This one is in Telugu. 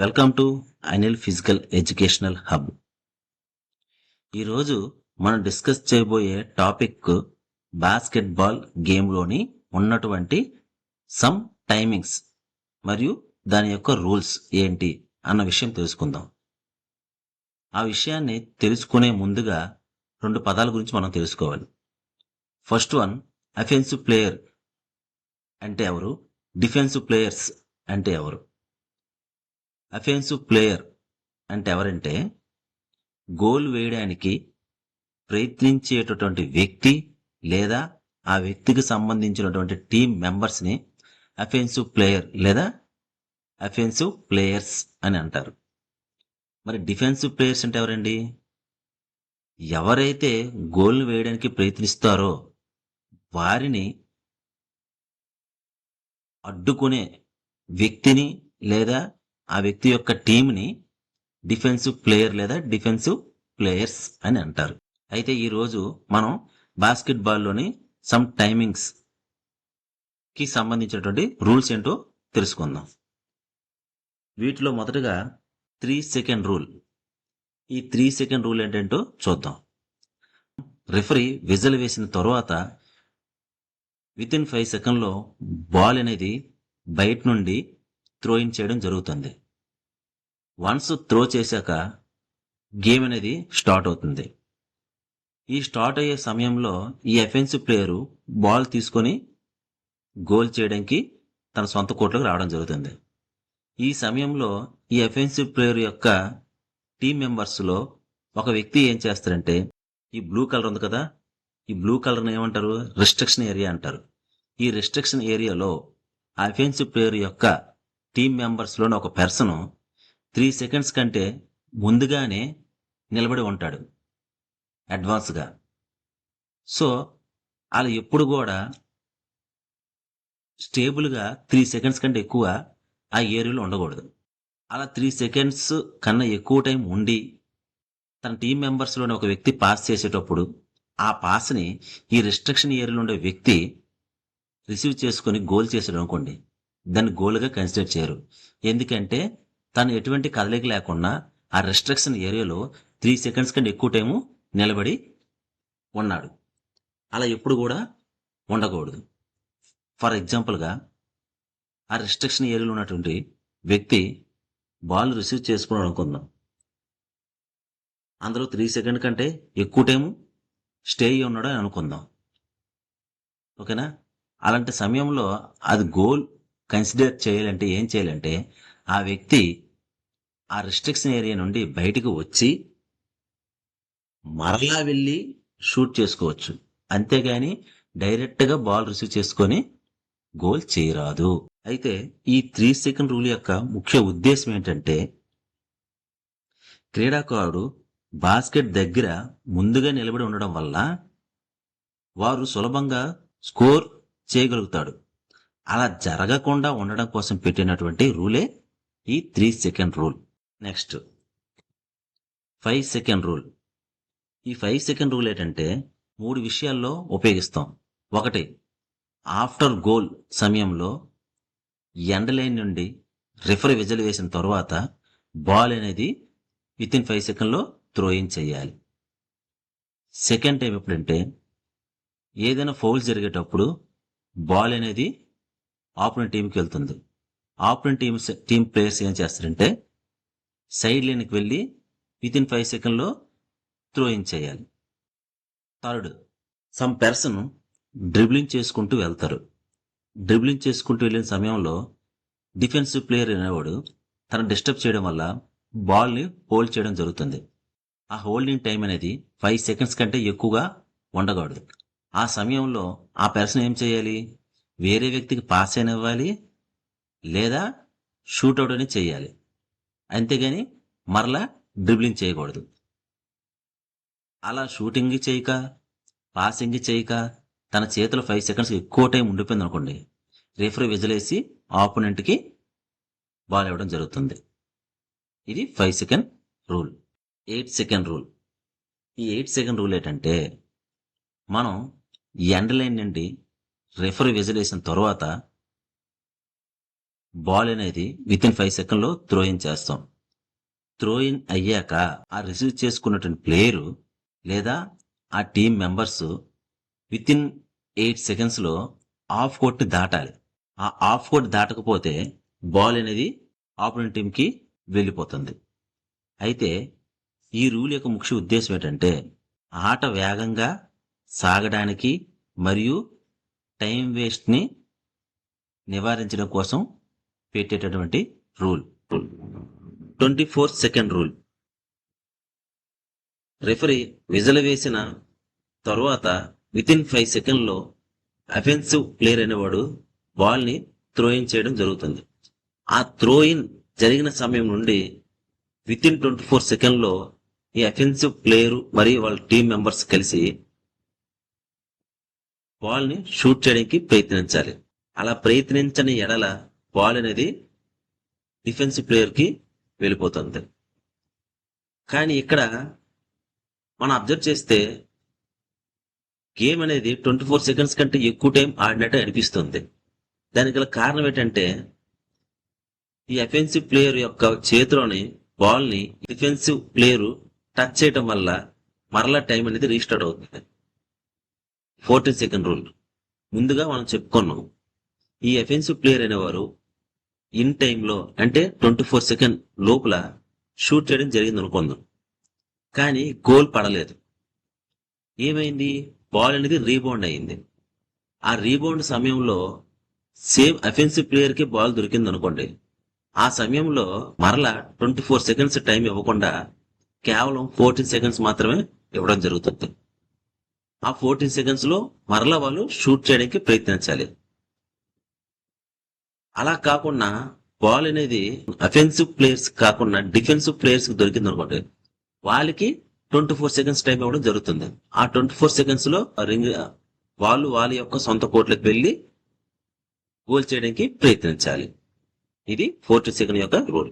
Welcome to Anil physical educational hub. ఈరోజు మనం డిస్కస్ చేయబోయే టాపిక్ బాస్కెట్బాల్ గేమ్లోని ఉన్నటువంటి సమ్ టైమింగ్స్ మరియు దాని యొక్క రూల్స్ ఏంటి అన్న విషయం తెలుసుకుందాం. ఆ విషయాన్ని తెలుసుకునే ముందుగా రెండు పదాల గురించి మనం తెలుసుకోవాలి. ఫస్ట్ వన్, అఫెన్సివ్ ప్లేయర్ అంటే ఎవరు, డిఫెన్సివ్ ప్లేయర్స్ అంటే ఎవరు. అఫెన్సివ్ ప్లేయర్ అంటే ఎవరంటే గోల్ వేయడానికి ప్రయత్నించేటటువంటి వ్యక్తి లేదా ఆ వ్యక్తికి సంబంధించినటువంటి టీం మెంబర్స్ని అఫెన్సివ్ ప్లేయర్ లేదా అఫెన్సివ్ ప్లేయర్స్ అని అంటారు. మరి డిఫెన్సివ్ ప్లేయర్స్ అంటే ఎవరండి? ఎవరైతే గోల్ వేయడానికి ప్రయత్నిస్తారో వారిని అడ్డుకునే వ్యక్తిని లేదా ఆ వ్యక్తి యొక్క టీంని డిఫెన్సివ్ ప్లేయర్ లేదా డిఫెన్సివ్ ప్లేయర్స్ అని అంటారు. అయితే ఈరోజు మనం బాస్కెట్బాల్లోని సమ్ టైమింగ్స్ కి సంబంధించినటువంటి రూల్స్ ఏంటో తెలుసుకుందాం. వీటిలో మొదటగా 3 సెకండ్ రూల్. ఈ 3 సెకండ్ రూల్ ఏంటంటో చూద్దాం. రిఫరీ విజిల్ వేసిన తర్వాత వితిన్ 5 సెకండ్లో బాల్ అనేది బయట నుండి త్రో ఇన్ చేయడం జరుగుతుంది. వన్స్ త్రో చేశాక గేమ్ అనేది స్టార్ట్ అవుతుంది. ఈ స్టార్ట్ అయ్యే సమయంలో ఈ అఫెన్సివ్ ప్లేయరు బాల్ తీసుకొని గోల్ చేయడానికి తన సొంత కోర్టులోకి రావడం జరుగుతుంది. ఈ సమయంలో ఈ అఫెన్సివ్ ప్లేయర్ యొక్క టీం మెంబర్స్లో ఒక వ్యక్తి ఏం చేస్తారంటే, ఈ బ్లూ కలర్ ఉంది కదా, ఈ బ్లూ కలర్ని ఏమంటారు, రిస్ట్రిక్షన్ ఏరియా అంటారు. ఈ రిస్ట్రిక్షన్ ఏరియాలో అఫెన్సివ్ ప్లేయర్ యొక్క టీం మెంబర్స్లోని ఒక పర్సన్ 3 సెకండ్స్ కంటే ముందుగానే నిలబడి ఉంటాడు అడ్వాన్స్గా. సో అలా ఎప్పుడు కూడా స్టేబుల్గా 3 సెకండ్స్ కంటే ఎక్కువ ఆ ఏరియాలో ఉండకూడదు. అలా 3 సెకండ్స్ కన్నా ఎక్కువ టైం ఉండి తన టీం మెంబర్స్లోని ఒక వ్యక్తి పాస్ చేసేటప్పుడు ఆ పాస్ని ఈ రిస్ట్రిక్షన్ ఏరియాలో ఉండే వ్యక్తి రిసీవ్ చేసుకుని గోల్ చేసాడు అనుకోండి, దాన్ని గోల్గా కన్సిడర్ చేయరు. ఎందుకంటే తను ఎటువంటి కదలిక లేకుండా ఆ రెస్ట్రిక్షన్ ఏరియాలో 3 సెకండ్స్ కంటే ఎక్కువ టైము నిలబడి ఉన్నాడు. అలా ఎప్పుడు కూడా ఉండకూడదు. ఫర్ ఎగ్జాంపుల్గా ఆ రెస్ట్రిక్షన్ ఏరియాలో ఉన్నటువంటి వ్యక్తి బాల్ రిసీవ్ చేసుకున్నాడు అనుకుందాం. అందులో 3 సెకండ్ కంటే ఎక్కువ టైము స్టే అయ్యి ఉన్నాడు అని అనుకుందాం. ఓకేనా? అలాంటి సమయంలో అది గోల్ కన్సిడర్ చేయాలంటే ఏం చేయాలంటే, ఆ వ్యక్తి ఆ రిస్ట్రిక్షన్ ఏరియా నుండి బయటకు వచ్చి మరలా వెళ్ళి షూట్ చేసుకోవచ్చు. అంతేగాని డైరెక్ట్గా బాల్ రిసీవ్ చేసుకొని గోల్ చేయరాదు. అయితే ఈ 3 సెకండ్ రూల్ యొక్క ముఖ్య ఉద్దేశం ఏంటంటే, క్రీడాకారుడు బాస్కెట్ దగ్గర ముందుగా నిలబడి ఉండడం వల్ల వారు సులభంగా స్కోర్ చేయగలుగుతాడు. అలా జరగకుండా ఉండడం కోసం పెట్టినటువంటి రూలే ఈ 3 second rule. Next 5 second rule. ఈ 5 సెకండ్ రూల్ ఏంటంటే 3 విషయాల్లో ఉపయోగిస్తాం. ఒకటి, ఆఫ్టర్ గోల్ సమయంలో ఎండ్ లైన్ నుండి రిఫరీ విజిల్ వేసిన తర్వాత బాల్ అనేది వితిన్ 5 సెకండ్లో త్రో ఇన్ చేయాలి. సెకండ్ టైం ఎప్పుడంటే, ఏదైనా ఫౌల్ జరిగేటప్పుడు బాల్ అనేది ఆపోనెంట్ టీంకి వెళ్తుంది. ఆపోనెంట్ టీం ప్లేయర్స్ ఏం చేస్తారంటే సైడ్ లైన్కి వెళ్ళి వితిన్ 5 సెకండ్లో త్రో ఇన్ చేయాలి. థర్డ్, సమ్ పర్సన్ డ్రిబ్లింగ్ చేసుకుంటూ వెళ్తారు. డ్రిబ్లింగ్ చేసుకుంటూ వెళ్ళిన సమయంలో డిఫెన్సివ్ ప్లేయర్ అనేవాడు తను డిస్టర్బ్ చేయడం వల్ల బాల్ని హోల్డ్ చేయడం జరుగుతుంది. ఆ హోల్డింగ్ టైం అనేది 5 సెకండ్స్ కంటే ఎక్కువగా ఉండకూడదు. ఆ సమయంలో ఆ పర్సన్ ఏం చేయాలి, వేరే వ్యక్తికి పాస్ అయిన ఇవ్వాలి లేదా షూట్అవుట్ అని చేయాలి. అంతేగాని మరలా డ్రిబ్లింగ్ చేయకూడదు. అలా షూటింగ్ చేయక పాసింగ్ చేయక తన చేతిలో 5 సెకండ్స్ ఎక్కువ టైం ఉండిపోయింది అనుకోండి, రిఫరీ విజిలేసి ఆపోనెంట్కి బాల్ ఇవ్వడం జరుగుతుంది. ఇది 5 సెకండ్ రూల్. 8 second rule. ఈ 8 సెకండ్ రూల్ ఏంటంటే, మనం ఎండ్ లైన్ నుండి రిఫరీ విజిల్ వేసిన తర్వాత బాల్ అనేది విత్ ఇన్ 5 సెకండ్లో త్రో ఇన్ చేస్తాం. త్రో ఇన్ అయ్యాక ఆ రిసీవ్ చేసుకున్నటువంటి ప్లేయరు లేదా ఆ టీం మెంబర్స్ విత్ ఇన్ 8 సెకండ్స్లో ఆఫ్ కోర్ట్ దాటాలి. ఆ ఆఫ్ కోర్ట్ దాటకపోతే బాల్ అనేది ఆపోనెంట్ టీంకి వెళ్ళిపోతుంది. అయితే ఈ రూల్ యొక్క ముఖ్య ఉద్దేశం ఏంటంటే ఆట వేగంగా సాగడానికి మరియు టైం వేస్ట్ని నివారించడం కోసం పెట్టేటటువంటి rule. 24 second rule. Referee whistle వేసిన తరువాత విత్ ఇన్ 5 సెకండ్లో అఫెన్సివ్ ప్లేయర్ అనేవాడు బాల్ని త్రో ఇన్ చేయడం జరుగుతుంది. ఆ త్రో ఇన్ జరిగిన సమయం నుండి విత్ ఇన్ 24 సెకండ్లో ఈ అఫెన్సివ్ ప్లేయరు మరియు వాళ్ళ టీం మెంబర్స్ కలిసి బాల్ని షూట్ చేయడానికి ప్రయత్నించాలి. అలా ప్రయత్నించని ఎడల బాల్ అనేది డిఫెన్సివ్ ప్లేయర్కి వెళ్ళిపోతుంది. కానీ ఇక్కడ మనం అబ్జర్వ్ చేస్తే గేమ్ అనేది 24 సెకండ్స్ కంటే ఎక్కువ టైం ఆడినట్టు అనిపిస్తుంది. దానికి గల కారణం ఏంటంటే ఈ అఫెన్సివ్ ప్లేయర్ యొక్క చేతిలోని బాల్ని డిఫెన్సివ్ ప్లేయరు టచ్ చేయడం వల్ల మరలా టైం అనేది రీస్టార్ట్ అవుతుంది. 14 సెకండ్ రూల్ ముందుగా మనం చెప్పుకున్నాం. ఈ అఫెన్సివ్ ప్లేయర్ అనేవారు ఇన్ టైంలో అంటే 24 సెకండ్ లోపల షూట్ చేయడం జరిగింది అనుకుందాం. కానీ గోల్ పడలేదు. ఏమైంది? బాల్ అనేది రీబౌండ్ అయింది. ఆ రీబౌండ్ సమయంలో సేమ్ అఫెన్సివ్ ప్లేయర్కి బాల్ దొరికింది అనుకోండి. ఆ సమయంలో మరలా 24 సెకండ్స్ టైం ఇవ్వకుండా కేవలం 14 సెకండ్స్ మాత్రమే ఇవ్వడం జరుగుతుంది. ఆ 14 సెకండ్స్ లో మరలా వాళ్ళు షూట్ చేయడానికి ప్రయత్నించాలి. అలా కాకుండా బాల్ అనేది అఫెన్సివ్ ప్లేయర్స్ కాకుండా డిఫెన్సివ్ ప్లేయర్స్ కి దొరికింది అనుకోండి, వాళ్ళకి 24 సెకండ్స్ టైం ఇవ్వడం జరుగుతుంది. ఆ 24 సెకండ్స్ లో వాళ్ళు వాళ్ళ యొక్క సొంత కోర్టులకు వెళ్లి గోల్ చేయడానికి ప్రయత్నించాలి. ఇది 14 సెకండ్ యొక్క రూల్.